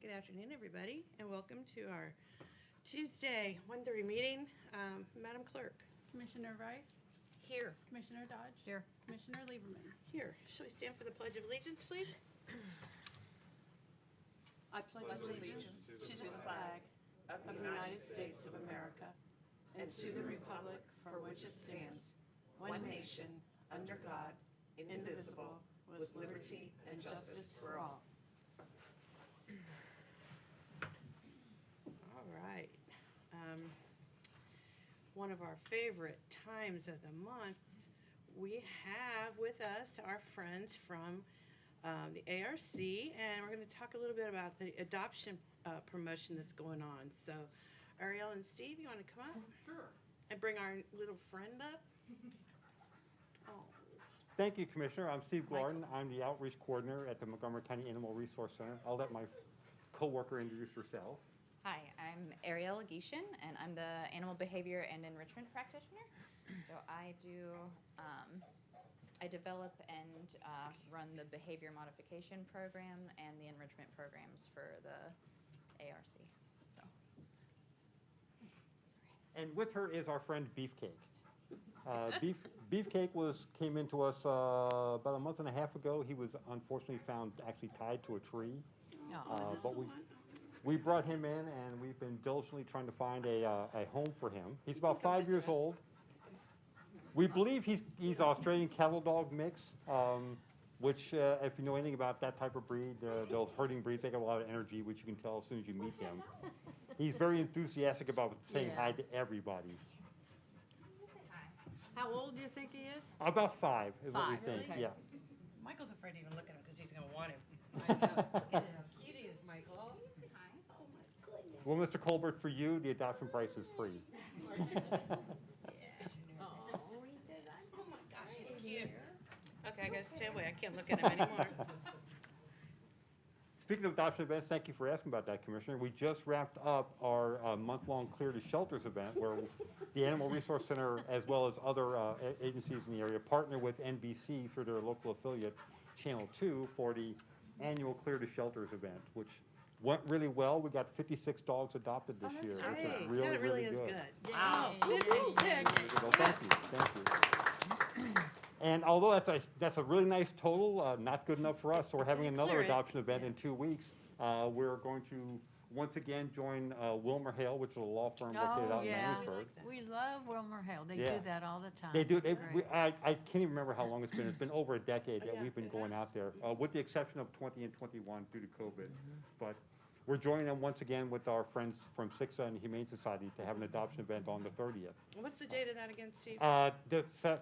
Good afternoon, everybody, and welcome to our Tuesday 1:30 meeting. Madam Clerk. Commissioner Rice? Here. Commissioner Dodge? Here. Commissioner Lieberman? Here, shall we stand for the Pledge of Allegiance, please? I pledge allegiance to the flag of the United States of America and to the republic for which it stands, one nation, under God, indivisible, with liberty and justice for all. All right. One of our favorite times of the month, we have with us our friends from the ARC, and we're going to talk a little bit about the adoption promotion that's going on. So, Ariel and Steve, you want to come up? Sure. And bring our little friend up? Oh. Thank you, Commissioner. I'm Steve Gordon. I'm the Outreach Coordinator at the Montgomery County Animal Resource Center. I'll let my coworker introduce herself. Hi, I'm Ariel Agishin, and I'm the Animal Behavior and Enrichment Practitioner. So I develop and run the behavior modification program and the enrichment programs for the ARC. So, And with her is our friend Beefcake. Beefcake came into us about a month and a half ago. He was unfortunately found actually tied to a tree. Is this But the one? we brought him in, and we've been diligently trying to find a home for him. He's about 5 years old. We believe he's Australian cattle dog mix, which if you know anything about that type of breed, those herding breeds, they have a lot of energy, which you can tell as soon as you meet him. He's very enthusiastic about saying hi to everybody. How old do you think he is? About 5 is what we 5, think, okay. yeah. Michael's afraid to even look at him because he's going to want him. I know. Look at how cute he is, Michael. Oh, my goodness. Well, Mr. Colbert, for you, the adoption price is free. Oh my gosh, he's cute. Okay, I gotta stay away. I can't look at him anymore. Speaking of adoption events, thank you for asking about that, Commissioner. We just wrapped up our month-long Clear to Shelters event where the Animal Resource Center, as well as other agencies in the area, partner with NBC through their local affiliate, Channel 2, for the annual Clear to Shelters event, which went really well. We got 56 dogs adopted this year, which is Great. really, That really really is good. good. Yay. Wow, 56. Well, thank you, thank you. And although that's a really nice total, not good enough for us, so we're having another Clear it. adoption event in 2 weeks. We're going to once again join Wilmer Hale, which is a law firm located out in Mansburg. We love Wilmer Hale. They Yeah. do that all the time. They do. It's great. I can't even remember how long it's been. It's been over a decade that Yeah, we've been it going has. out there, with the exception of 20 and 21 due to COVID. But we're joining them once again with our friends from Sixa and the Humane Society to have an adoption event on the 30th. What's the date of that again, Steve?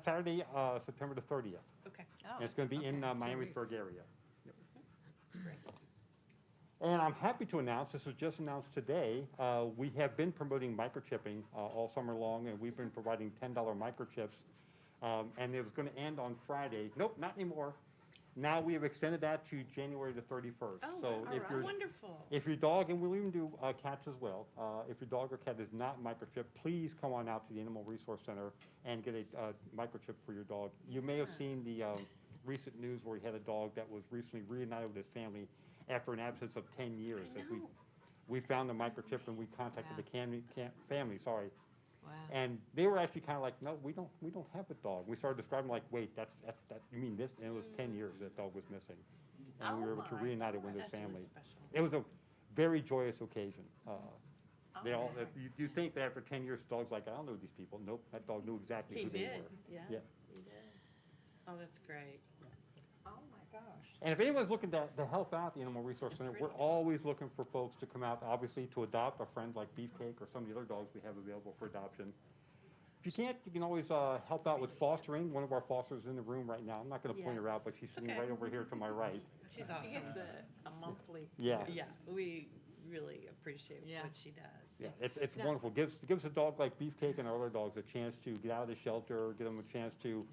Saturday, September the 30th. Okay. Oh, And it's going to be in okay, 2 Miamisburg weeks. area. Great. And I'm happy to announce, this was just announced today, we have been promoting microchipping all summer long, and we've been providing $10 microchips. And it was going to end on Friday. Nope, not anymore. Now we have extended that to January the 31st. Oh, So all if right. you're, Wonderful. if your dog, and we'll even do cats as well, if your dog or cat is not microchipped, please come on out to the Animal Resource Center and get a microchip for your dog. You may have seen the recent news where he had a dog that was recently reunited with his family after an absence of 10 years. I As know. we found the microchip and we contacted Yeah. the family, sorry. Wow. And they were actually kind of like, no, we don't have a dog. We started describing like, wait, that, you mean this? And it was 10 years that dog was missing. And we were able to my. reunite it with his That's really family. special. It was a very joyous occasion. They all, you think that after 10 years, the dog's like, I don't know these people. Nope, that dog knew exactly He who they did, were. yeah. Yeah. He did. Oh, that's great. oh my gosh. And if anyone's looking to help out the Animal Resource Center, we're always looking for folks to come out, obviously, to adopt a friend like Beefcake or some of the other dogs we have available for adoption. If you can't, you can always help out with fostering. One of our fosters is in the room right now. I'm not going to point her out, but she's sitting Okay. right over here to my right. She's awesome. She gets a monthly. Yeah. Yeah, we really appreciate Yeah. what she does. Yeah, it's No. wonderful. Gives a dog like Beefcake and our other dogs a chance to get out of the shelter, give them a chance to.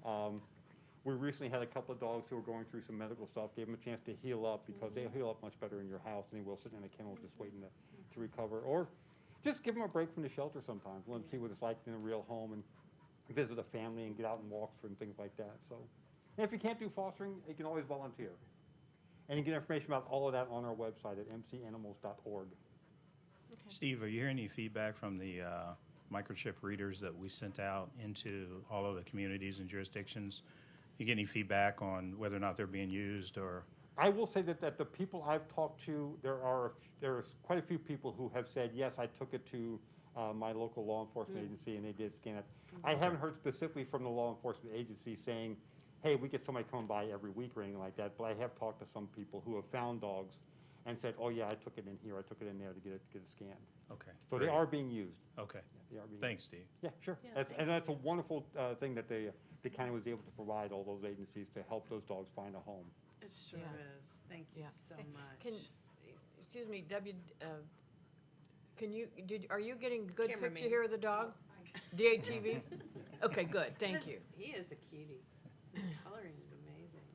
We recently had a couple of dogs who were going through some medical stuff, gave them a chance to heal up because they heal up much better in your house than they will sitting in a kennel just waiting to recover. Or just give them a break from the shelter sometimes. Let them see what it's like in a real home and visit a family and get out and walks and things like that. So, and if you can't do fostering, you can always volunteer. And you can get information about all of that on our website at mcanimals.org. Steve, are you hearing any feedback from the microchip readers that we sent out into all of the communities and jurisdictions? You get any feedback on whether or not they're being used or? I will say that the people I've talked to, there's quite a few people who have said, yes, I took it to my local law enforcement agency and they did scan it. I haven't heard specifically from the law enforcement agency saying, hey, we get somebody coming by every week or anything like that, but I have talked to some people who have found dogs and said, oh yeah, I took it in here, I took it in there to get it scanned. Okay. So they great. are being used. Okay. Yeah, they are being Thanks, Steve. Yeah, sure. Yeah, And that's a wonderful thing that the county was able to provide all those agencies to help those dogs find a home. It sure Yeah. is. Thank you Yeah. so much. Can, excuse me, Debbie, are you getting good Cameraman. picture here of the dog? DATV? Okay, good, thank you. He is a cutie. His coloring is amazing.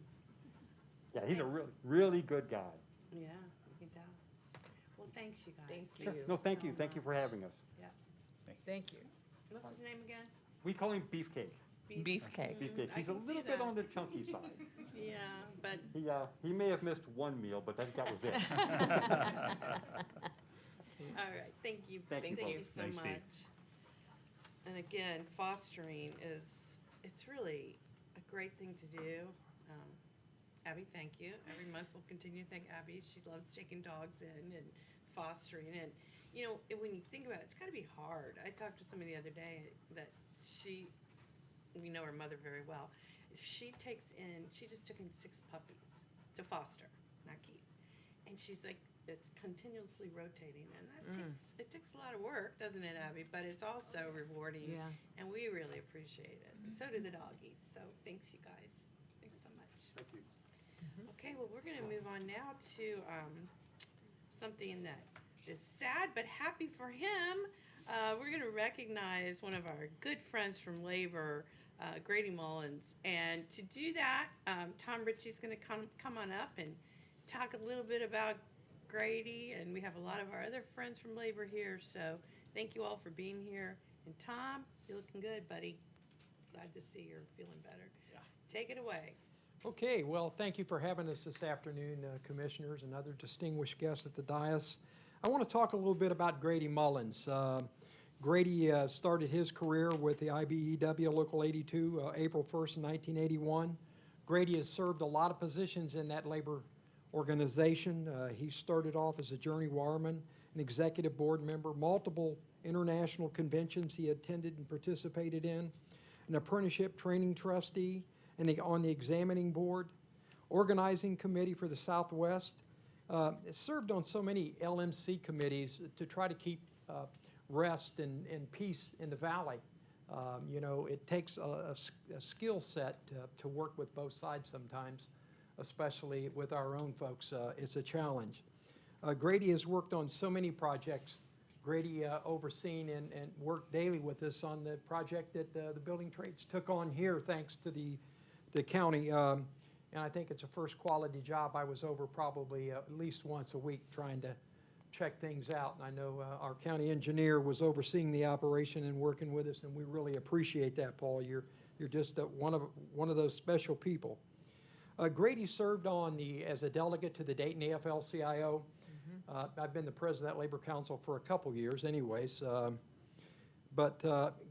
Yeah, he's a really, really good guy. Yeah, you can tell. Well, thanks, you guys. Thank Sure. you. No, thank you. so Thank you for much. having us. Thank you. What's his name again? We call him Beefcake. Beefcake. Beefcake. I He's a can see little bit that. on the chunky side. Yeah, but He may have missed one meal, but that was it. all right, thank you. Thank you Thank you both. so Thanks, Steve. much. And again, fostering it's really a great thing to do. Abby, thank you. Every month we'll continue to thank Abby. She loves taking dogs in and fostering. And, you know, when you think about it, it's got to be hard. I talked to somebody the other day that we know her mother very well. She just took in 6 puppies to foster, not keep. And she's like, it's continuously rotating. And that takes a lot of work, doesn't it, Abby? But it's also rewarding. Yeah. And we really appreciate it. And so do the doggies. So thanks, you guys. Thanks so much. Thank you. Okay, well, we're gonna move on now to something that is sad but happy for him. We're gonna recognize one of our good friends from labor, Grady Mullins. And to do that, Tom Ritchie's gonna come on up and talk a little bit about Grady. And we have a lot of our other friends from labor here, so thank you all for being here. And Tom, you're looking good, buddy. Glad to see you're feeling better. Yeah. Take it away. Okay, well, thank you for having us this afternoon, commissioners and other distinguished guests at the dais. I want to talk a little bit about Grady Mullins. Grady started his career with the IBEW Local 82, April 1st, 1981. Grady has served a lot of positions in that labor organization. He started off as a journey wireman, an executive board member, multiple international conventions he attended and participated in, an apprenticeship training trustee, and on the examining board, organizing committee for the Southwest. Served on so many LMC committees to try to keep rest and peace in the valley. You know, it takes a skill set to work with both sides sometimes, especially with our own folks. It's a challenge. Grady has worked on so many projects. Grady overseen and worked daily with us on the project that the building trades took on here, thanks to the county. And I think it's a first quality job. I was over probably at least once a week trying to check things out. And I know our county engineer was overseeing the operation and working with us, and we really appreciate that, Paul. You're just one of those special people. Grady served as a delegate to the Dayton AFL-CIO. I've been the president of that labor council for a couple years anyways. But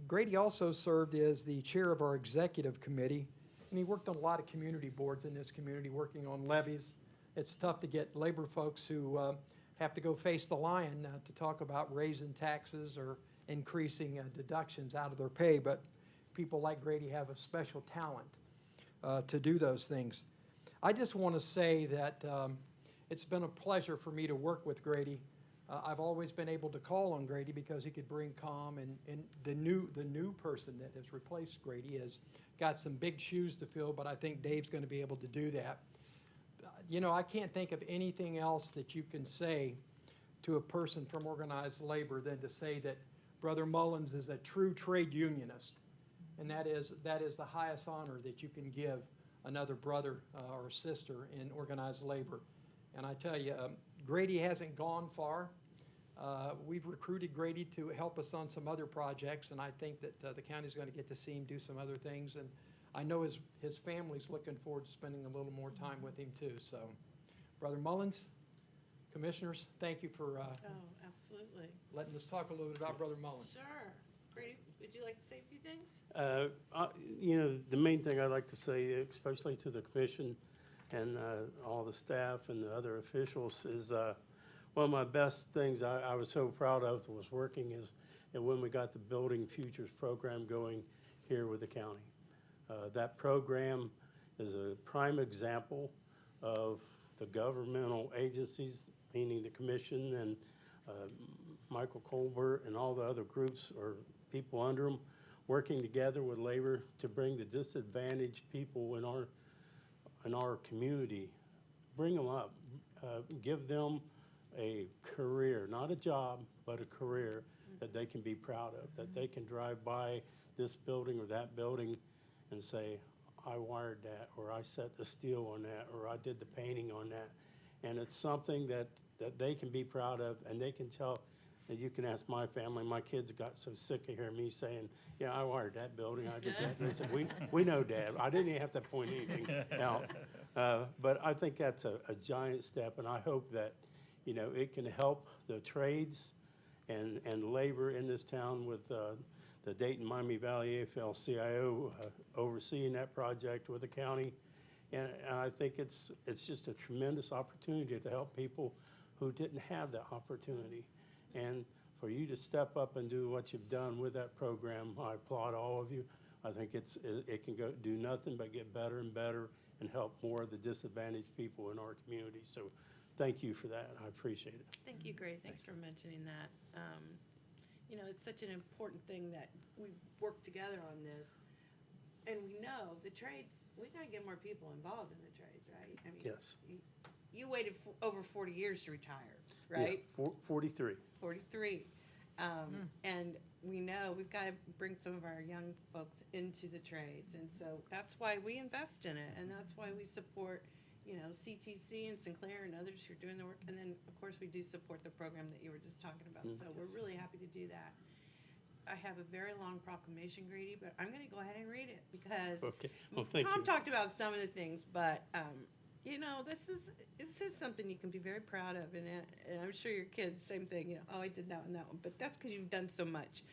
Grady also served as the chair of our executive committee, and he worked on a lot of community boards in this community, working on levies. It's tough to get labor folks who have to go face the lion to talk about raising taxes or increasing deductions out of their pay, but people like Grady have a special talent to do those things. I just want to say that it's been a pleasure for me to work with Grady. I've always been able to call on Grady because he could bring calm, and the new person that has replaced Grady has got some big shoes to fill, but I think Dave's going to be able to do that. You know, I can't think of anything else that you can say to a person from organized labor than to say that Brother Mullins is a true trade unionist, and that is the highest honor that you can give another brother or sister in organized labor. And I tell you, Grady hasn't gone far. We've recruited Grady to help us on some other projects, and I think that the county's going to get to see him do some other things. And I know his family's looking forward to spending a little more time with him too. So Brother Mullins, Commissioners, thank you for Oh, absolutely. letting us talk a little bit about Brother Mullins. Sure. Grady, would you like to say a few things? You know, the main thing I'd like to say, especially to the commission and all the staff and the other officials, is one of my best things I was so proud of was working is and when we got the Building Futures program going here with the county. That program is a prime example of the governmental agencies, meaning the commission and Michael Colbert and all the other groups or people under them, working together with labor to bring the disadvantaged people in our community, bring them up, give them a career, not a job, but a career that they can be proud of, that they can drive by this building or that building and say, I wired that, or I set the steel on that, or I did the painting on that. And it's something that they can be proud of, and they can tell, and you can ask my family, my kids got so sick of hearing me saying, yeah, I wired that building, I did that. And they said, we know, Dad. I didn't even have to point anything out. But I think that's a giant step, and I hope that, you know, it can help the trades and labor in this town with the Dayton Miami Valley AFL-CIO overseeing that project with the county. And I think it's just a tremendous opportunity to help people who didn't have that opportunity. And for you to step up and do what you've done with that program, I applaud all of you. I think it can go do nothing but get better and better and help more of the disadvantaged people in our community. So thank you for that. I appreciate it. Thank you, Grady. Thanks for mentioning that. You know, it's such an important thing that we work together on this. And we know the trades, we gotta get more people involved in the trades, right? I mean, Yes. You waited over 40 years to retire, Yeah, right? 43. 43. And we know we've got to bring some of our young folks into the trades. And so that's why we invest in it. And that's why we support, you know, CTC and Sinclair and others who are doing the work. And then, of course, we do support the program that you were just talking about. So we're really happy to do that. I have a very long proclamation, Grady, but I'm going to go ahead and read it because Okay. Well, thank Tom you. talked about some of the things, but you know, this is something you can be very proud of, and I'm sure your kids, same thing. You know, oh, I did that one, but that's because you've done so much.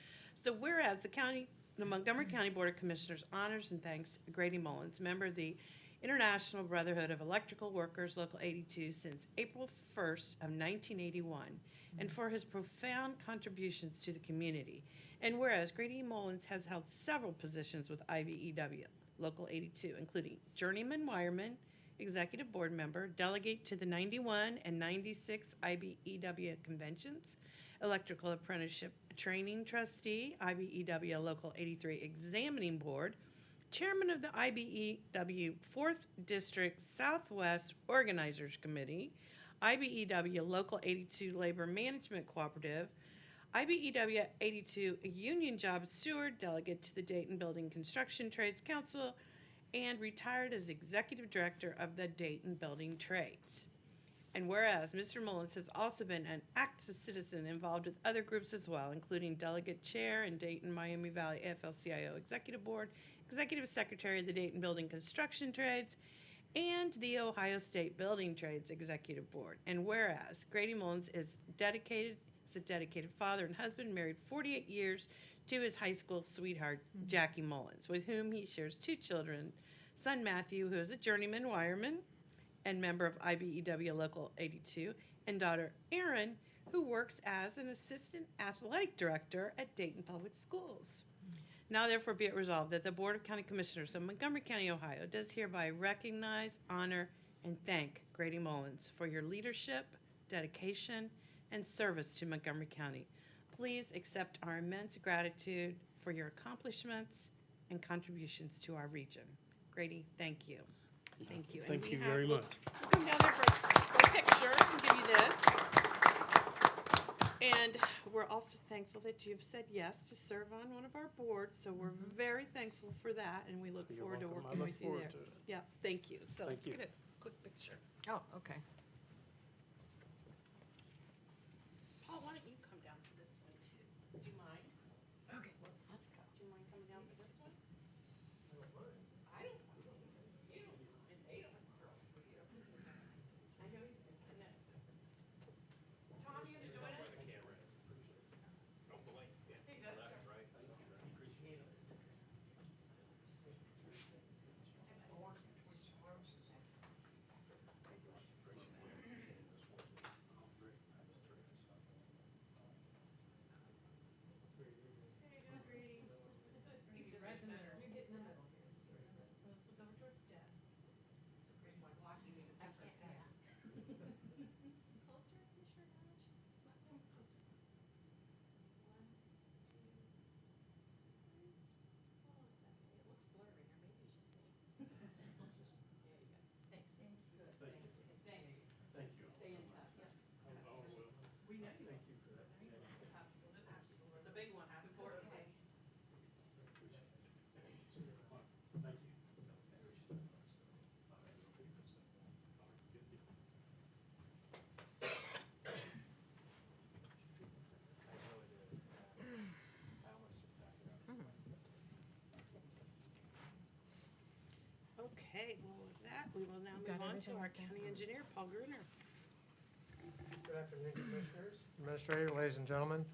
So, whereas the Montgomery County Board of Commissioners honors and thanks Grady Mullins, member of the International Brotherhood of Electrical Workers, Local 82, since April 1st of 1981, and for his profound contributions to the community. And whereas Grady Mullins has held several positions with IBEW, Local 82, including journeyman wireman, executive board member, delegate to the 91 and 96 IBEW conventions, electrical apprenticeship training trustee, IBEW Local 83 examining board, chairman of the IBEW 4th District Southwest Organizers Committee, IBEW Local 82 Labor Management Cooperative, IBEW 82 Union Job Steward, delegate to the Dayton Building Construction Trades Council, and retired as executive director of the Dayton Building Trades. And whereas Mr. Mullins has also been an active citizen involved with other groups as well, including delegate chair in Dayton Miami Valley AFL-CIO Executive Board, executive secretary of the Dayton Building Construction Trades, and the Ohio State Building Trades Executive Board. And whereas Grady Mullins is a dedicated father and husband, married 48 years to his high school sweetheart, Jackie Mullins, with whom he shares 2 children, son Matthew, who is a journeyman wireman and member of IBEW Local 82, and daughter Erin, who works as an assistant athletic director at Dayton Public Schools. Now therefore be it resolved that the Board of County Commissioners of Montgomery County, Ohio does hereby recognize, honor, and thank Grady Mullins for your leadership, dedication, and service to Montgomery County. Please accept our immense gratitude for your accomplishments and contributions to our region. Grady, thank you. Thank you. And Thank we you have- very we'll- much. We'll come down there for a picture and give you this. And we're also thankful that you've said yes to serve on one of our boards, so we're very thankful for that, and we look You're forward to welcome. I working look with you forward there. to it. Yeah, thank you. So Thank let's you. get a quick picture. Oh, okay. Paul, why don't you come down for this one too? Would you mind? Okay, well, let's go. Do you mind coming down for this one? I don't mind. You don't. And Ace is a girl for you. I know he's Okay, well, with that, we will now Got move on to everything our down. county engineer, Paul Gruner. Good afternoon, Commissioners, Administrator, ladies and gentlemen.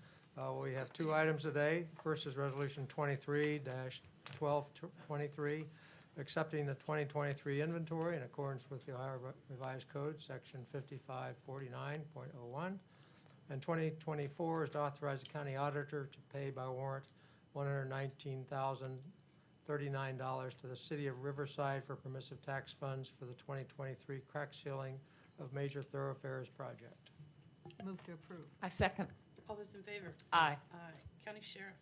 We have two items today. First is Resolution 23-1223, accepting the 2023 inventory in accordance with the Ohio Revised Code, Section 5549.01. And 2024 is to authorize the county auditor to pay by warrant $119,039 to the city of Riverside for permissive tax funds for the 2023 crack sealing of major thoroughfares project. Move to approve. I second. All those in favor? Aye. Aye. County Sheriff.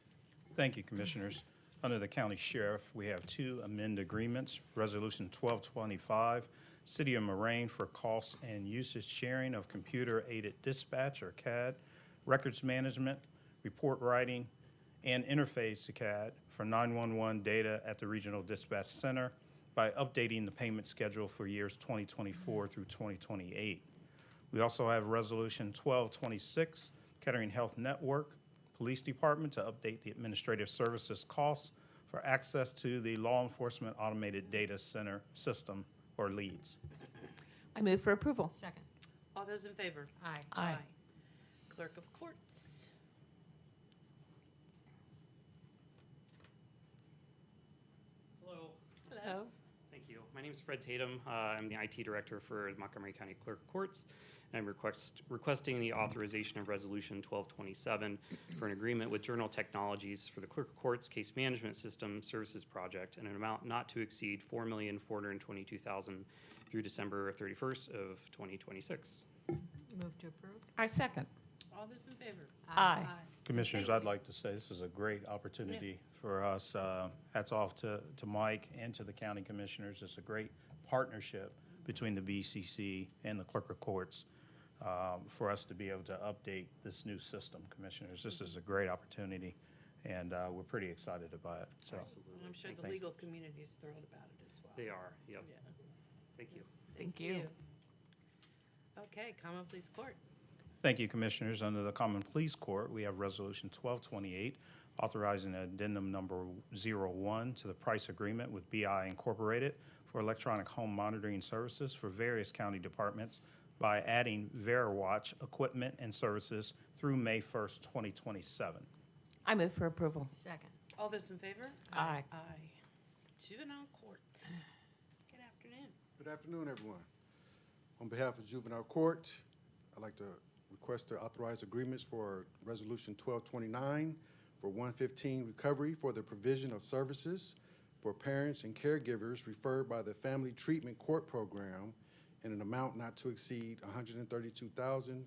Thank you, Commissioners. Under the County Sheriff, we have two amend agreements. Resolution 1225, City of Moraine for cost and usage sharing of computer-aided dispatch, or CAD, records management, report writing, and interface to CAD for 911 data at the Regional Dispatch Center by updating the payment schedule for years 2024 through 2028. We also have Resolution 1226, Kettering Health Network, Police Department to update the administrative services costs for access to the Law Enforcement Automated Data Center System, or LEADS. I move for approval. Second. All those in favor? Aye. Aye. Clerk of Courts. Hello, Hello. thank you. My name is Fred Tatum. I'm the IT Director for the Montgomery County Clerk of Courts. And I'm requesting the authorization of Resolution 1227 for an agreement with Journal Technologies for the Clerk of Courts Case Management System Services Project in an amount not to exceed $4,422,000 through December 31st of 2026. Move to approve. I second. All those in favor? Aye. Commissioners, I'd like to say this is a great opportunity for us. Hats off to Mike and to the county commissioners. It's a great partnership between the BCC and the Clerk of Courts for us to be able to update this new system, Commissioners. This is a great opportunity, and we're pretty excited about it. So, And I'm sure the Thanks. legal community is thrilled about it as well. They are, yep. Yeah. Thank you. Thank you. Okay, Commonwealth Police Court. Thank you, Commissioners. Under the Common Pleas Court, we have Resolution 1228, authorizing addendum number 01 to the price agreement with BI Incorporated for electronic home monitoring services for various county departments by adding VeriWatch equipment and services through May 1st, 2027. I move for approval. Second. All those in favor? Aye. Aye. Juvenile Court. Good afternoon. Good afternoon, everyone. On behalf of Juvenile Court, I'd like to request to authorize agreements for Resolution 1229 for 115 recovery for the provision of services for parents and caregivers referred by the Family Treatment Court Program in an amount not to exceed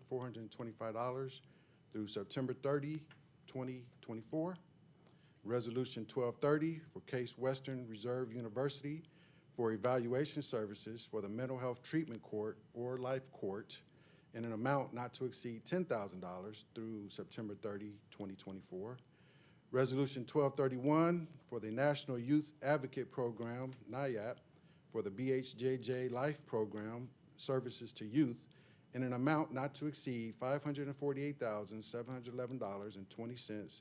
$132,425 through September 30, 2024. Resolution 1230 for Case Western Reserve University for evaluation services for the Mental Health Treatment Court or Life Court in an amount not to exceed $10,000 through September 30, 2024. Resolution 1231 for the National Youth Advocate Program, NIAP, for the BHJJ Life Program services to youth in an amount not to exceed $548,711.20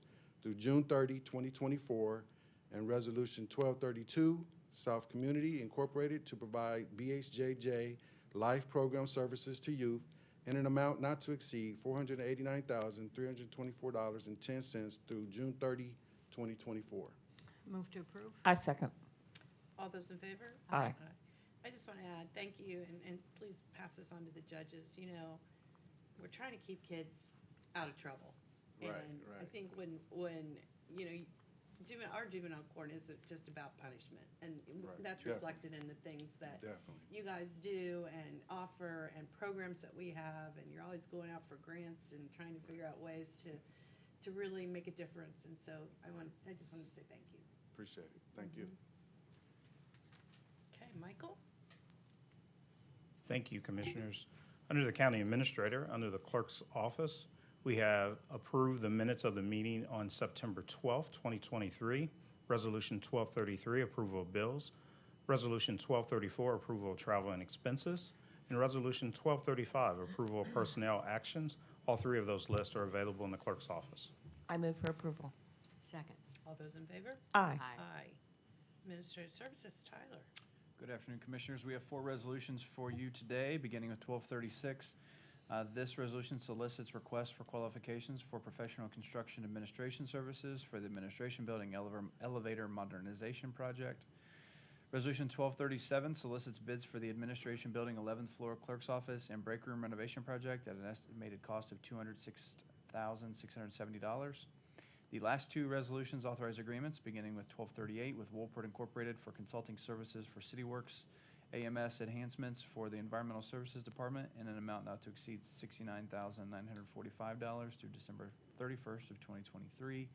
through June 30, 2024. And Resolution 1232, South Community Incorporated to provide BHJJ Life Program services to youth in an amount not to exceed $489,324.10 through June 30, 2024. Move to approve. I second. All those in favor? Aye. I just want to add, thank you, and please pass this on to the judges. You know, we're trying to keep kids out of trouble. Right, And I right. think when, you know, our juvenile court isn't just about punishment. And Right, that's definitely. reflected in the things that Definitely. you guys do and offer and programs that we have. And you're always going out for grants and trying to figure out ways to really make a difference. And so I just wanted to say thank you. Appreciate it. Thank you. Okay, Michael? Thank you, Commissioners. Under the County Administrator, under the Clerk's Office, we have approved the minutes of the meeting on September 12th, 2023. Resolution 1233, approval of bills. Resolution 1234, approval of travel and expenses. And Resolution 1235, approval of personnel actions. All three of those lists are available in the Clerk's Office. I move for approval. Second. All those in favor? Aye. Aye. Administrative Services, Tyler. Good afternoon, Commissioners. We have 4 resolutions for you today, beginning with 1236. This resolution solicits requests for qualifications for professional construction administration services for the Administration Building Elevator Modernization Project. Resolution 1237 solicits bids for the Administration Building 11th Floor Clerk's Office and Break Room Renovation Project at an estimated cost of $206,670. The last 2 resolutions authorize agreements, beginning with 1238 with Woolport Incorporated for consulting services for CityWorks AMS enhancements for the Environmental Services Department in an amount not to exceed $69,945 through December 31st of 2023.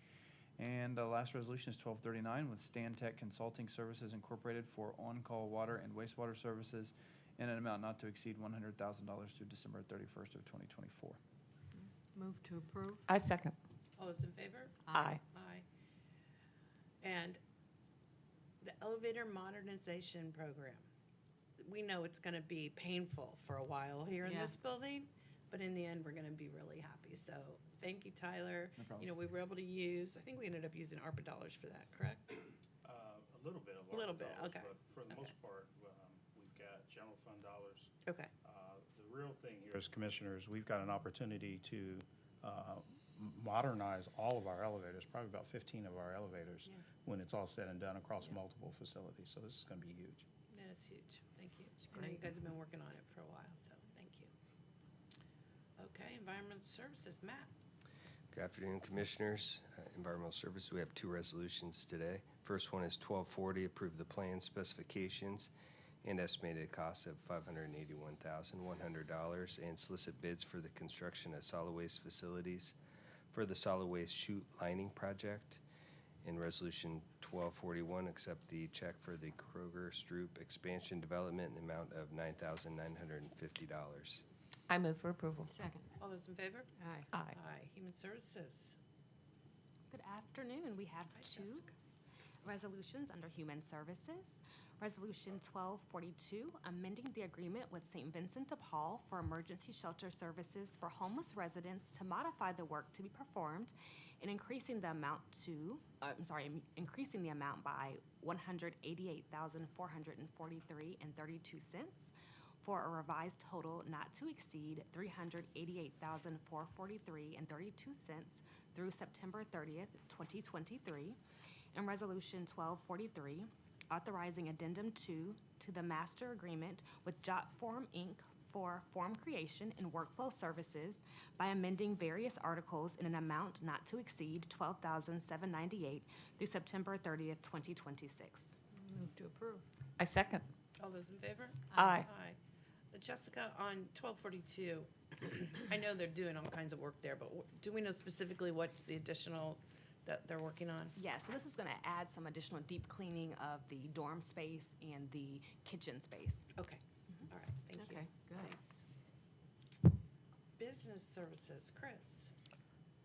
And the last resolution is 1239 with Stantec Consulting Services Incorporated for on-call water and wastewater services in an amount not to exceed $100,000 through December 31st of 2024. Move to approve. I second. All those in favor? Aye. Aye. And the elevator modernization program, we know it's gonna be painful for a while here in Yeah. this building, but in the end, we're gonna be really happy. So thank you, Tyler. No problem. You know, we were able to use, I think we ended up using ARPA dollars for that, correct? A little bit of A little ARPA bit, dollars, okay. But for the Okay. most part, we've got general fund dollars. Okay. The real thing here as commissioners, we've got an opportunity to modernize all of our elevators, probably about 15 of our elevators, Yeah. when it's all said and done across Yeah. multiple facilities. So this is going to be huge. That is huge. Thank you. I know you guys have been working on it for a while, so thank you. Okay, Environmental Services, Matt. Good afternoon, Commissioners. Environmental Services, we have 2 resolutions today. First one is 1240, approve the plan specifications and estimated cost of $581,100 and solicit bids for the construction of solid waste facilities for the solid waste chute lining project. In Resolution 1241, accept the check for the Kroger Stroop expansion development in the amount of $9,950. I move for approval. Second. All those in favor? Aye. Aye. Aye. Human Services. Good afternoon. We have Hi, 2 Jessica. resolutions under Human Services. Resolution 1242, amending the agreement with St. Vincent de Paul for emergency shelter services for homeless residents to modify the work to be performed and increasing the amount by $188,443.32 for a revised total not to exceed $388,443.32 through September 30th, 2023. And Resolution 1243, authorizing Addendum 2 to the master agreement with JotForm, Inc. for form creation and workflow services by amending various articles in an amount not to exceed $12,798 through September 30th, 2026. Move to approve. I second. All those in favor? Aye. Aye. Jessica, on 1242, I know they're doing all kinds of work there, but do we know specifically what's the additional that they're working on? Yeah, so this is going to add some additional deep cleaning of the dorm space and the kitchen space. Okay, all right, thank you. Okay, good. Thanks. Business Services, Chris.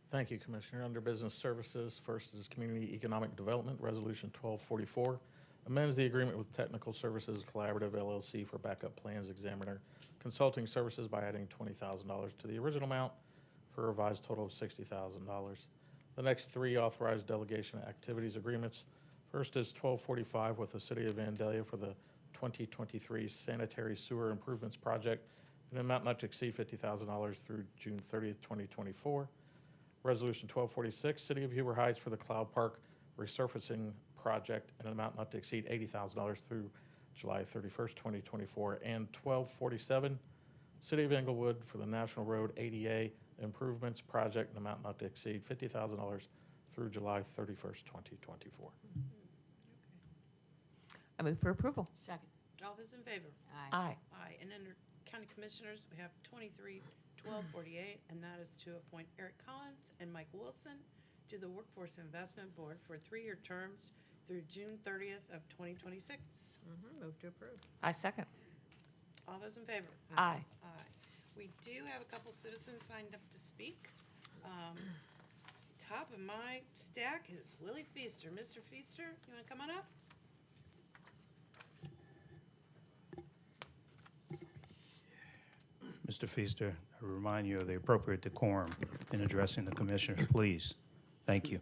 Thank you, Commissioner. Under Business Services, first is Community Economic Development, Resolution 1244. Amends the agreement with Technical Services Collaborative LLC for backup plans examiner consulting services by adding $20,000 to the original amount for a revised total of $60,000. The next 3 authorized delegation activities agreements. First is 1245 with the City of Vandalia for the 2023 Sanitary Sewer Improvements Project in an amount not to exceed $50,000 through June 30th, 2024. Resolution 1246, City of Huber Heights for the Cloud Park Resurfacing Project in an amount not to exceed $80,000 through July 31st, 2024. And 1247, City of Englewood for the National Road ADA Improvements Project in an amount not to exceed $50,000 through July 31st, 2024. I move for approval. Second. All those in favor? Aye. Aye. And under County Commissioners, we have 23-1248, and that is to appoint Eric Collins and Mike Wilson to the Workforce Investment Board for 3-year terms through June 30th of 2026. Move to approve. I second. All those in favor? Aye. Aye. We do have a couple citizens signed up to speak. Top of my stack is Willie Feaster. Mr. Feaster, you want to come on up? Mr. Feaster, I remind you of the appropriate decorum in addressing the commissioners, please. Thank you.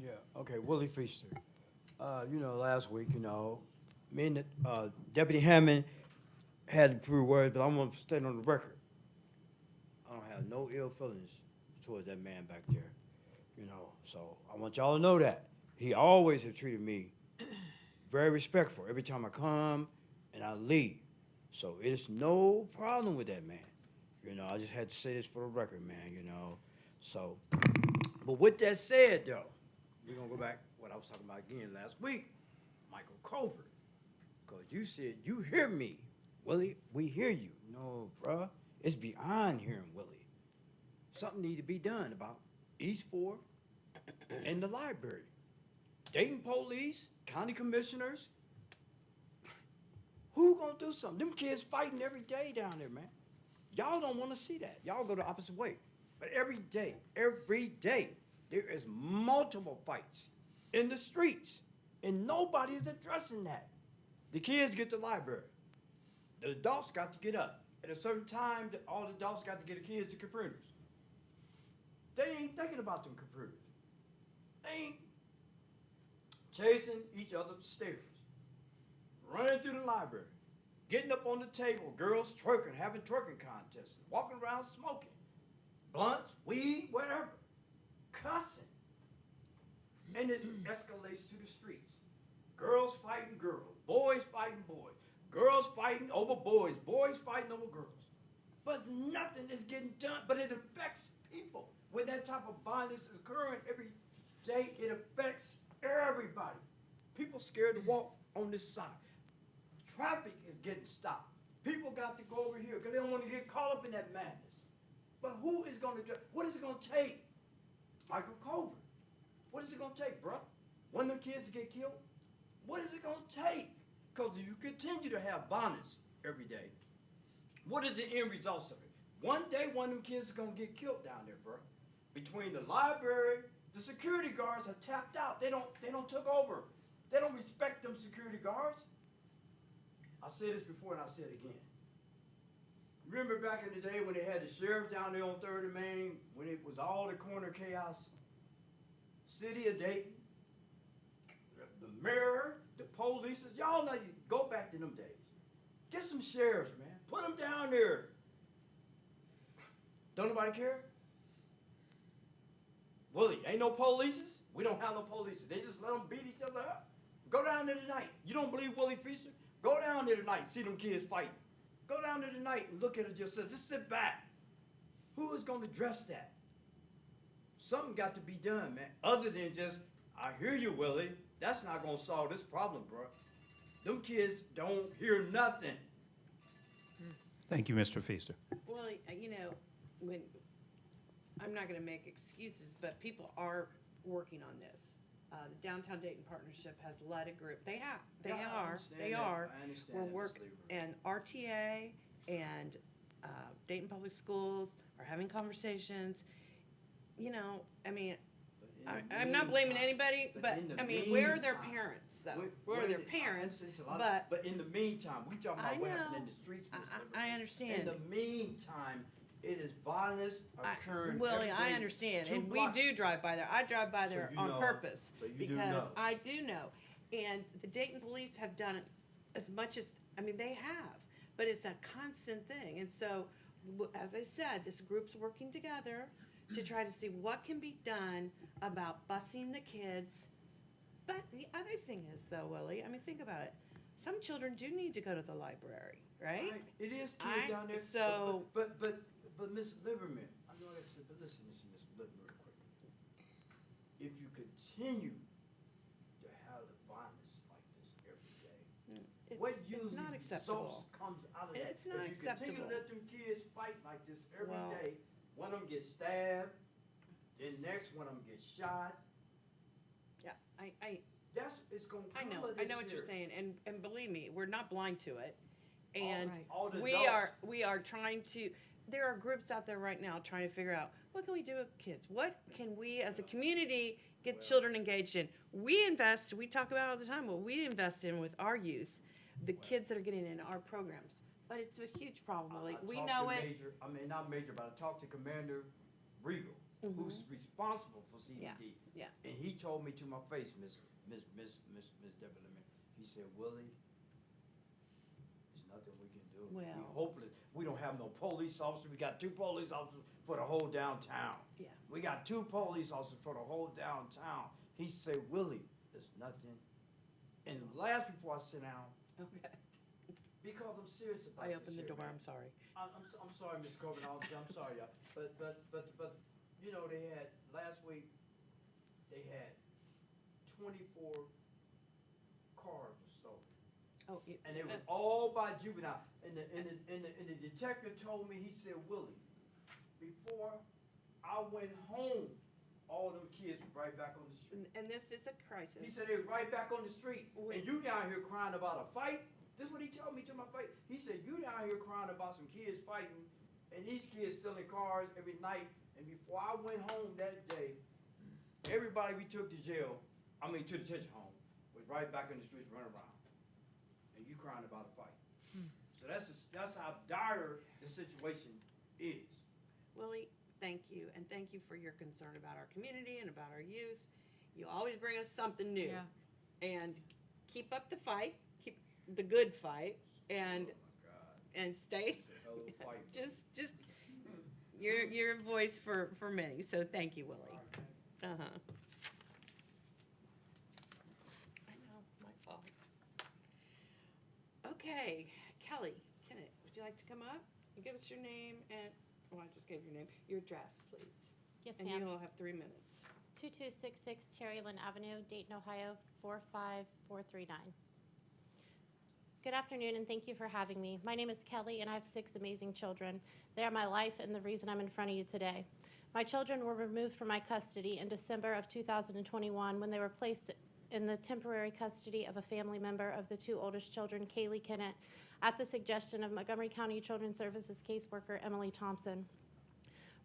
Yeah, okay, Willie Feaster. Last week, me and Deputy Hammond had a few words, but I want to state on the record. I don't have no ill feelings towards that man back there, you know. So I want y'all to know that. He always have treated me very respectful every time I come and I leave. So it's no problem with that man. You know, I just had to say this for the record, man, you know. So, but with that said, though, we're going to go back to what I was talking about again last week, Michael Colbert. Because you said, you hear me, Willie, we hear you. No, bruh, it's beyond hearing Willie. Something need to be done about East 4 and the library. Dayton police, county commissioners, who gonna do something? Them kids fighting every day down there, man. Y'all don't wanna see that. Y'all go the opposite way. But every day, there is multiple fights in the streets, and nobody is addressing that. The kids get to the library. The adults got to get up. At a certain time, all the adults got to get the kids to computers. They ain't thinking about them computers. They ain't chasing each other upstairs, running through the library, getting up on the table, girls twerking, having twerking contests, walking around smoking, blunts, weed, whatever, cussing. And it escalates to the streets. Girls fighting girls, boys fighting boys, girls fighting over boys, boys fighting over girls. But nothing is getting done, but it affects people. When that type of violence is occurring every day, it affects everybody. People scared to walk on this side. Traffic is getting stopped. People got to go over here because they don't want to get caught up in that madness. But who is going to do? What is it going to take? Michael Colbert. What is it going to take, bro? One of them kids to get killed? What is it going to take? Because if you continue to have violence every day, what is the end results of it? One day, one of them kids is going to get killed down there, bro. Between the library, the security guards are tapped out. They don't took over. They don't respect them security guards. I said this before and I'll say it again. Remember back in the day when they had the sheriff down there on 3rd and Main, when it was all the corner chaos? City of Dayton, the mayor, the police, y'all know, you go back to them days. Get some sheriffs, man. Put them down there. Don't nobody care? Willie, ain't no polices? We don't have no polices. They just let them beat each other up. Go down there tonight. You don't believe Willie Feaster? Go down there tonight, see them kids fighting. Go down there tonight and look at it yourself. Just sit back. Who is going to address that? Something got to be done, man. Other than just, I hear you, Willie. That's not going to solve this problem, bro. Them kids don't hear nothing. Thank you, Mr. Feaster. Well, you know, when, I'm not gonna make excuses, but people are working on this. The Downtown Dayton Partnership has led a group. They Yeah, I are. understand that. I understand We're that, Ms. working, Lieber. and RTA and Dayton Public Schools are having conversations. You know, I mean, I'm not blaming anybody, but, I mean, where are their parents, though? Where are their parents? But in the meantime, we talking I about what happened know. in the streets. Ms. I Liberty. understand. In the meantime, it is violence occurring. Willie, every I day, understand, 2 and we blocks. do drive by there. I drive by there you on know. purpose. So you do because know. I do know. And the Dayton police have done it as much as, I mean, they have, but it's a constant thing. And so, as I said, this group's working together to try to see what can be done about busing the kids. But the other thing is, though, Willie, I mean, think about it. Some children do need to go to the library, right? It is kids down there. So, But Ms. Liverman, I know that's, but listen, Ms. Liverman, real quick. If you continue to have the violence like this every day, what it's usually not acceptable. comes out of that? It's not If you continue acceptable. to let them kids fight like this every Well- day, one of them gets stabbed, then next one of them gets shot. Yeah, It's gonna I come know, of I this know what you're here. saying, and believe me, we're not blind to it. And All the we adults. are trying to, there are groups out there right now trying to figure out, what can we do with kids? What can we as a community get children engaged in? We invest, we talk about it all the time, what we invest in with our youth, the kids that are getting in our programs. But it's a huge problem, like, we talked know to it. Major, I mean, not Major, but I talked to Commander Regal, who's responsible for CBD. Yeah. And he told me to my face, Miss Deborah Lemon, he said, Willie, nothing we can do. Well- We hopeless. We don't have no police officers. We got 2 police officers for the whole downtown. Yeah. We got 2 police officers for the whole downtown. He said, Willie, there's nothing. And last before I sit down, Okay. because I'm serious about I this opened the here, door, man. I'm sorry. I'm sorry, Mr. Corbin, I'm sorry, y'all. But, you know, they had, last week, they had 24 cars were stolen. Oh, yeah. And they were all by juvenile. And the detective told me, he said, Willie, before I went home, all them kids were right back on the street. And this is a crisis. He said they was right back on the streets. And you down here crying about a fight? This is what he told me to my face. He said, you down here crying about some kids fighting, and these kids stealing cars every night. And before I went home that day, everybody we took to jail, to the detention home, was right back in the streets running around. And you crying about a fight. So that's how dire the situation is. Willie, thank you, and thank you for your concern about our community and about our youth. You always bring us something new. Yeah. And keep up the fight, keep the good fight, and Oh, my God. and stay, It's a hell of a fight. just, you're a voice for many, so thank you, Willie. Uh-huh. I know, my fault. Okay, Kelly, Kennett, would you like to come up and give us your name and, well, I just gave your name, your address, please. Yes, And ma'am. you will have 3 minutes. 2266 Cherry Lynn Avenue, Dayton, Ohio, 45439. Good afternoon, and thank you for having me. My name is Kelly, and I have 6 amazing children. They are my life and the reason I'm in front of you today. My children were removed from my custody in December of 2021 when they were placed in the temporary custody of a family member of the 2 oldest children, Kaylee Kennett, at the suggestion of Montgomery County Children's Services caseworker Emily Thompson.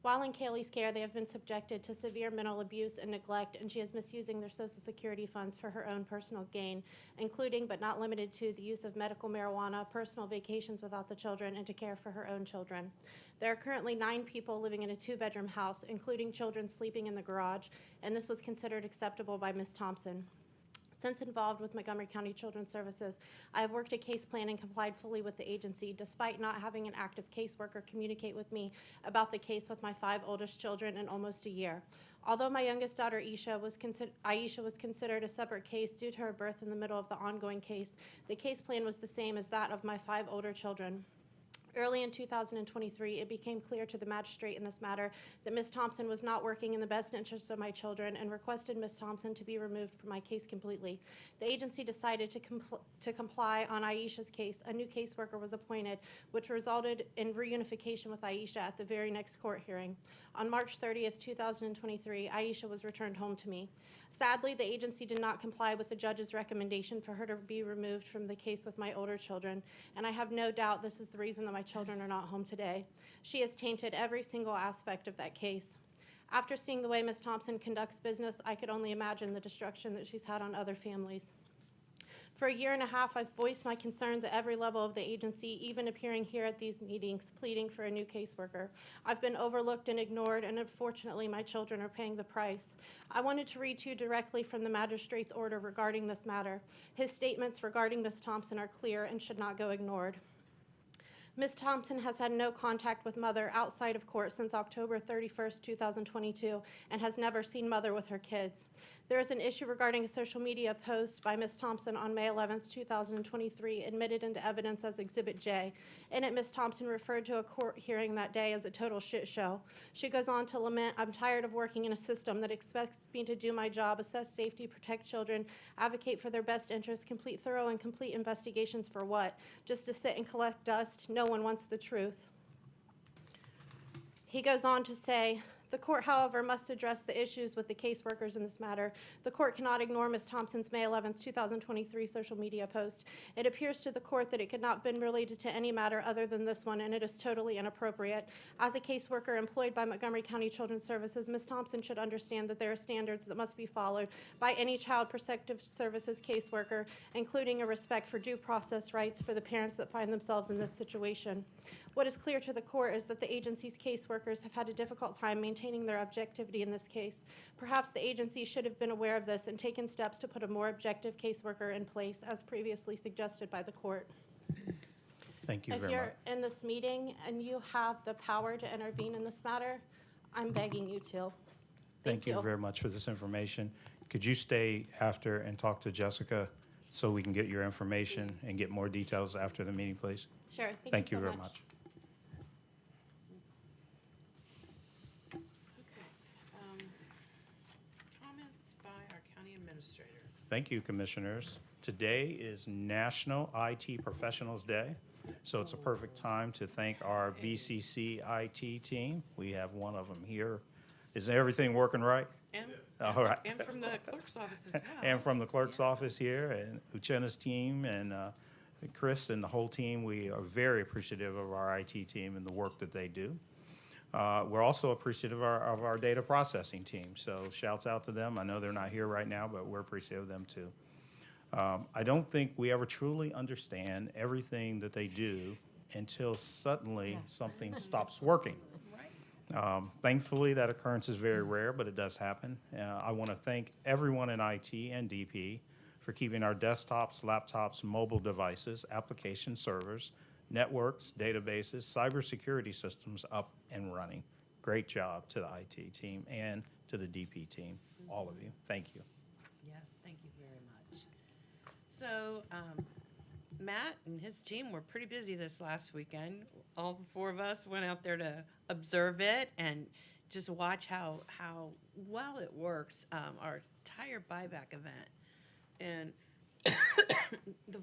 While in Kaylee's care, they have been subjected to severe mental abuse and neglect, and she is misusing their Social Security funds for her own personal gain, including but not limited to the use of medical marijuana, personal vacations without the children, and to care for her own children. There are currently 9 people living in a 2-bedroom house, including children sleeping in the garage, and this was considered acceptable by Ms. Thompson. Since involved with Montgomery County Children's Services, I have worked a case plan and complied fully with the agency, despite not having an active caseworker communicate with me about the case with my 5 oldest children in almost a year. Although my youngest daughter, Aisha, was considered a separate case due to her birth in the middle of the ongoing case, the case plan was the same as that of my 5 older children. Early in 2023, it became clear to the magistrate in this matter that Ms. Thompson was not working in the best interest of my children and requested Ms. Thompson to be removed from my case completely. The agency decided to comply on Aisha's case. A new caseworker was appointed, which resulted in reunification with Aisha at the very next court hearing. On March 30th, 2023, Aisha was returned home to me. Sadly, the agency did not comply with the judge's recommendation for her to be removed from the case with my older children, and I have no doubt this is the reason that my children are not home today. She has tainted every single aspect of that case. After seeing the way Ms. Thompson conducts business, I could only imagine the destruction that she's had on other families. For a year and a half, I've voiced my concerns at every level of the agency, even appearing here at these meetings, pleading for a new caseworker. I've been overlooked and ignored, and unfortunately, my children are paying the price. I wanted to read to you directly from the magistrate's order regarding this matter. His statements regarding Ms. Thompson are clear and should not go ignored. Ms. Thompson has had no contact with Mother outside of court since October 31st, 2022, and has never seen Mother with her kids. There is an issue regarding a social media post by Ms. Thompson on May 11th, 2023, admitted into evidence as Exhibit J. In it, Ms. Thompson referred to a court hearing that day as a total shit show. She goes on to lament, "I'm tired of working in a system that expects me to do my job, assess safety, protect children, advocate for their best interests, complete thorough and complete investigations for what? Just to sit and collect dust? No one wants the truth." He goes on to say, "The court, however, must address the issues with the caseworkers in this matter. The court cannot ignore Ms. Thompson's May 11, 2023 social media post. It appears to the court that it could not have been related to any matter other than this one, and it is totally inappropriate. As a caseworker employed by Montgomery County Children's Services, Ms. Thompson should understand that there are standards that must be followed by any Child Protective Services caseworker, including a respect for due process rights for the parents that find themselves in this situation. What is clear to the court is that the agency's caseworkers have had a difficult time maintaining their objectivity in this case. Perhaps the agency should have been aware of this and taken steps to put a more objective caseworker in place, as previously suggested by the court." Thank you If very much. you're in this meeting and you have the power to intervene in this matter, I'm begging you to. Thank you very much for this information. Could you stay after and talk to Jessica so we can get your information and get more details after the meeting, please? Sure, Thank you so very much. Comments by our county administrator. Thank you, Commissioners. Today is National IT Professionals Day, so it's a perfect time to thank our BCC IT team. We have one of them here. Is everything working right? And, All right. and from the clerk's office as well. And from the clerk's office here, and Uchenna's team, and Chris and the whole team, we are very appreciative of our IT team and the work that they do. We're also appreciative of our data processing team, so shouts out to them. I know they're not here right now, but we're appreciative of them too. I don't think we ever truly understand everything that they do until suddenly something stops working. Thankfully, that occurrence is very rare, but it does happen. I want to thank everyone in IT and DP for keeping our desktops, laptops, mobile devices, application servers, networks, databases, cybersecurity systems up and running. Great job to the IT team and to the DP team, all of you. Thank you. Yes, thank you very much. So, Matt and his team were pretty busy this last weekend. All four of us went out there to observe it and just watch how well it works, our tire buyback event. And the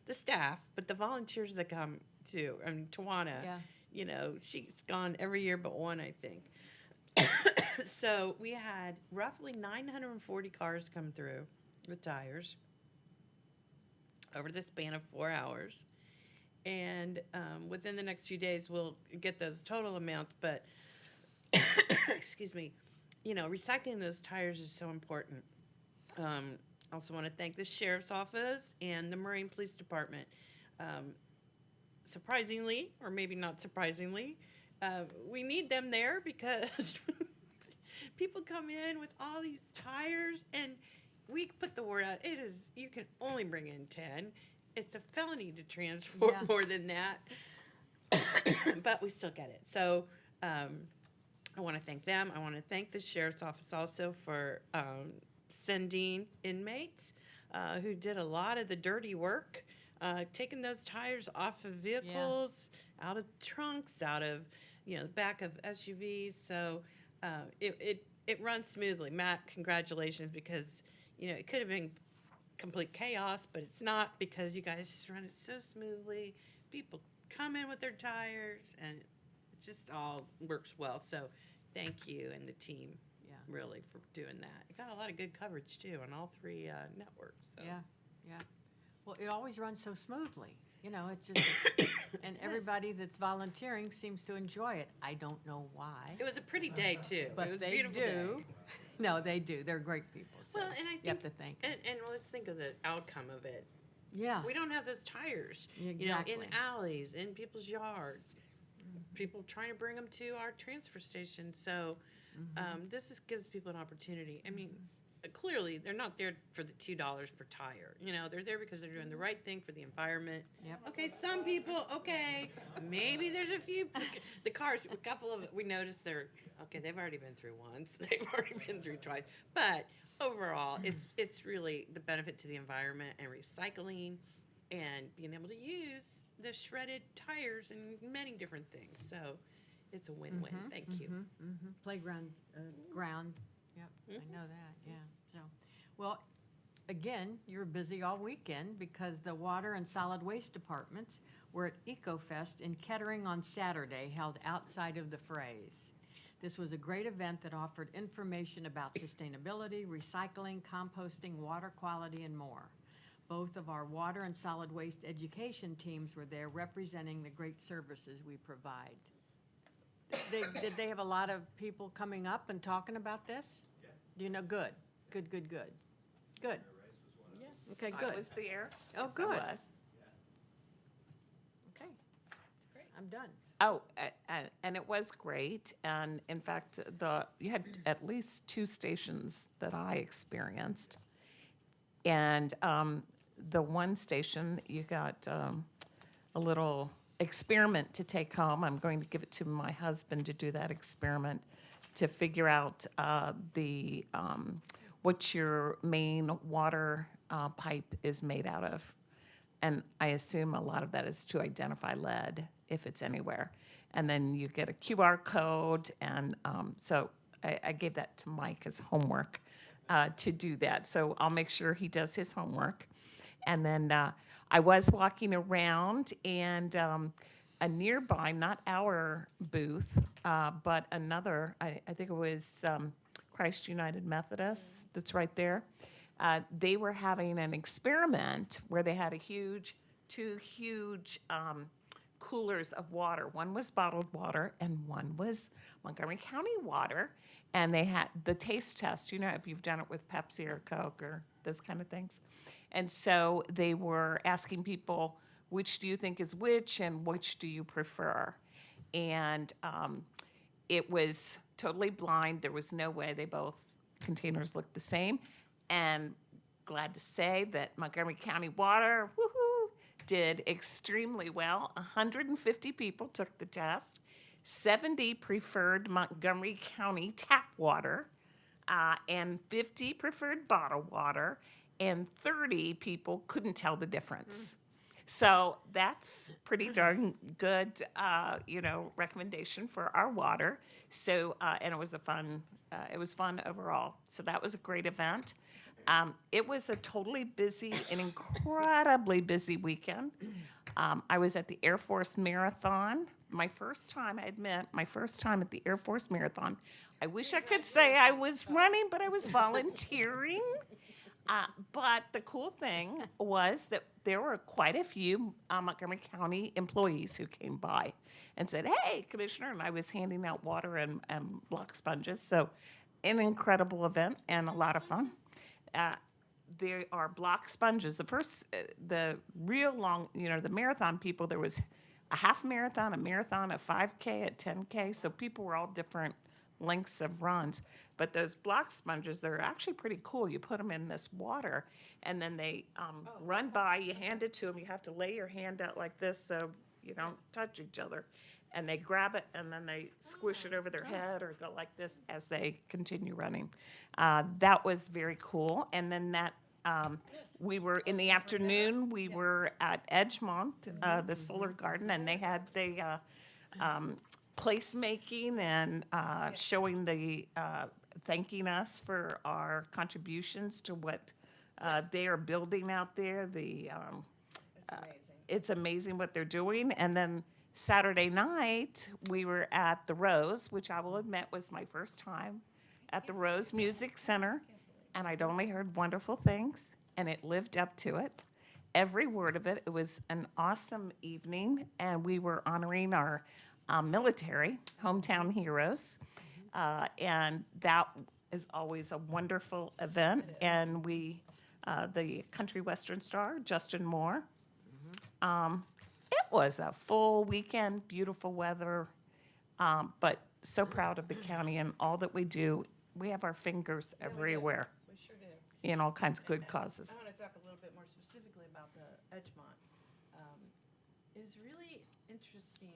the staff, but the volunteers that come too. I mean, Tawana, you know, she's gone every year but one, I think. So we had roughly 940 cars come through with tires over the span of 4 hours. And within the next few days, we'll get those total amounts. But, excuse me, you know, recycling those tires is so important. Also want to thank the Sheriff's Office and the Marine Police Department. Surprisingly, or maybe not surprisingly, we need them there because people come in with all these tires, and we put the word out. It is, you can only bring in 10. It's a felony to transport more than that, but we still get it. So I want to thank them. I want to thank the Sheriff's Office also for sending inmates who did a lot of the dirty work, taking those tires off of vehicles, out of trunks, out of, you know, the back of SUVs. So it runs smoothly. Matt, congratulations, because, you know, it could have been complete chaos, but it's not, because you guys run it so smoothly. People come in with their tires, and it just all works well. So thank you and the team, really, for doing that. It got a lot of good coverage too on all three networks. So. Yeah. Well, it always runs so smoothly. You know, it's just, and everybody that's volunteering seems to enjoy it. I don't know why. It was a pretty day too. But it was a they beautiful do. day. No, they do. They're great people. So Well, and I think you have to thank them. And let's think of the outcome of it. Yeah. We don't have those tires, Exactly. you know, in alleys, in people's yards. People trying to bring them to our transfer station. So this gives people an opportunity. I mean, clearly, they're not there for the $2 per tire. You know, they're there because they're doing the right thing for the environment. Yep. Okay, some people, maybe there's a few, the cars, a couple of, we noticed they've already been through once. They've already been through twice. But overall, it's really the benefit to the environment and recycling and being able to use the shredded tires in many different things. So it's a win-win. Thank you. Playground, ground. Yep, I know that, yeah. So, well, again, you're busy all weekend because the Water and Solid Waste Departments were at EcoFest in Kettering on Saturday, held outside of the Frays. This was a great event that offered information about sustainability, recycling, composting, water quality, and more. Both of our water and solid waste education teams were there representing the great services we provide. Did they have a lot of people coming up and talking about this? Yeah. Do you know? Good. Good. Yeah. Okay, I good. was there. Oh, Yes, I good. was. Okay. Great. I'm done. Oh, and it was great. And in fact, you had at least 2 stations that I experienced. And the one station, you got a little experiment to take home. I'm going to give it to my husband to do that experiment, to figure out what your main water pipe is made out of. And I assume a lot of that is to identify lead, if it's anywhere. And then you get a QR code, and so I gave that to Mike as homework to do that. So I'll make sure he does his homework. And then I was walking around, and a nearby, not our booth, but another, I think it was Christ United Methodist that's right there. They were having an experiment where they had two huge coolers of water. One was bottled water and one was Montgomery County water. And they had the taste test, if you've done it with Pepsi or Coke or those kind of things. And so they were asking people, which do you think is which and which do you prefer? And it was totally blind. There was no way. Both containers looked the same. And glad to say that Montgomery County Water, woohoo, did extremely well. 150 people took the test. 70 preferred Montgomery County tap water, and 50 preferred bottled water, and 30 people couldn't tell the difference. So that's pretty darn good, recommendation for our water. So, and it was fun overall. So that was a great event. It was a totally busy, an incredibly busy weekend. I was at the Air Force Marathon. My first time at the Air Force Marathon. I wish I could say I was running, but I was volunteering. But the cool thing was that there were quite a few Montgomery County employees who came by and said, "Hey, Commissioner," and I was handing out water and block sponges. So an incredible event and a lot of fun. There are block sponges. The real long, the marathon people, there was a half marathon, a 5K, a 10K. So people were all different lengths of runs. But those block sponges, they're actually pretty cool. You put them in this water, and then they run by. You hand it to them. You have to lay your hand out like this so you don't touch each other. And they grab it, and then they squish it over their head or go like this as they continue running. That was very cool. And then we were in the afternoon, we were at Edgemont, the Solar Garden, and they had the placemaking and showing thanking us for our contributions to what they are building out there. It's amazing what they're doing. And then Saturday night, we were at the Rose, which I will admit was my first time at the Rose Music Center, and I'd only heard wonderful things, and it lived up to it. Every word of it. It was an awesome evening, and we were honoring our military, hometown heroes, and that is always a wonderful event. And the country western star, Justin Moore. It was a full weekend, beautiful weather, but so proud of the county and all that we do. We have our fingers everywhere. We sure do. In all kinds of good causes. I want to talk a little bit more specifically about the Edgemont. Is really interesting.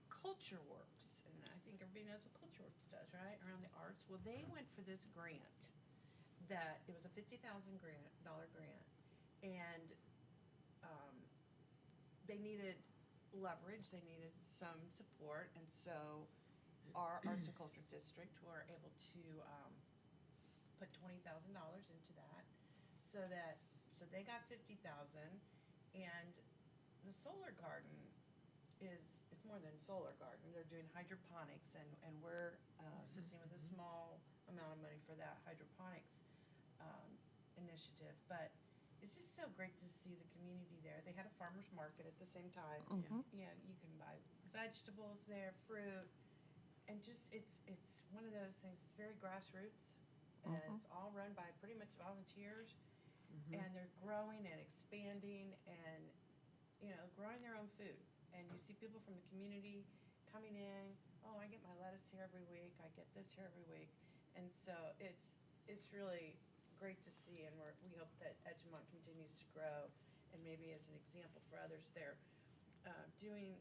Culture Works, and I think everybody knows what Culture Works does, right? Around the arts. Well, they went for this grant. That it was a $50,000 grant, and they needed leverage. They needed some support, and so our Arts and Culture District were able to put $20,000 into that, so they got $50,000, and the Solar Garden it's more than solar garden. They're doing hydroponics, and we're assisting with a small amount of money for that hydroponics initiative. But it's just so great to see the community there. They had a farmer's market at the same time. Yeah, you can buy vegetables there, fruit, and just it's one of those things. It's very grassroots, and it's all run by pretty much volunteers, and they're growing and expanding and growing their own food. And you see people from the community coming in. Oh, I get my lettuce here every week. I get this here every week, and so it's really great to see. And we hope that Edgemont continues to grow, and maybe as an example for others, they're doing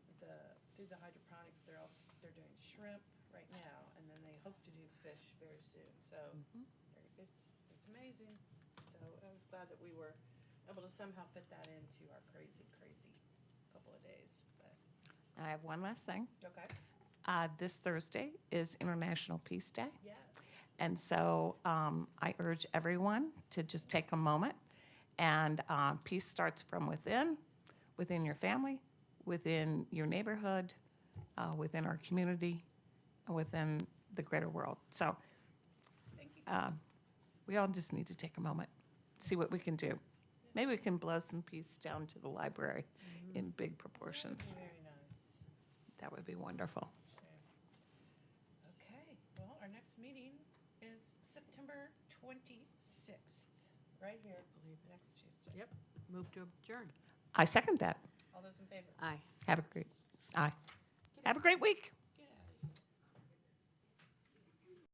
through the hydroponics, they're doing shrimp right now, and then they hope to do fish very soon. So it's amazing. So I was glad that we were able to somehow fit that into our crazy couple of days. But I have one last thing. okay, This Thursday is International Peace Day. yes. And so I urge everyone to just take a moment. And peace starts from within your family, within your neighborhood, within our community, and within the greater world. So Thank you. we all just need to take a moment, see what we can do. Maybe we can blow some peace down to the library in big proportions. Very nice. That would be wonderful. Okay, well, our next meeting is September 26th, right here, next Tuesday. Yep. Move to adjourn. I second that. All those in favor? Aye. Have a great week.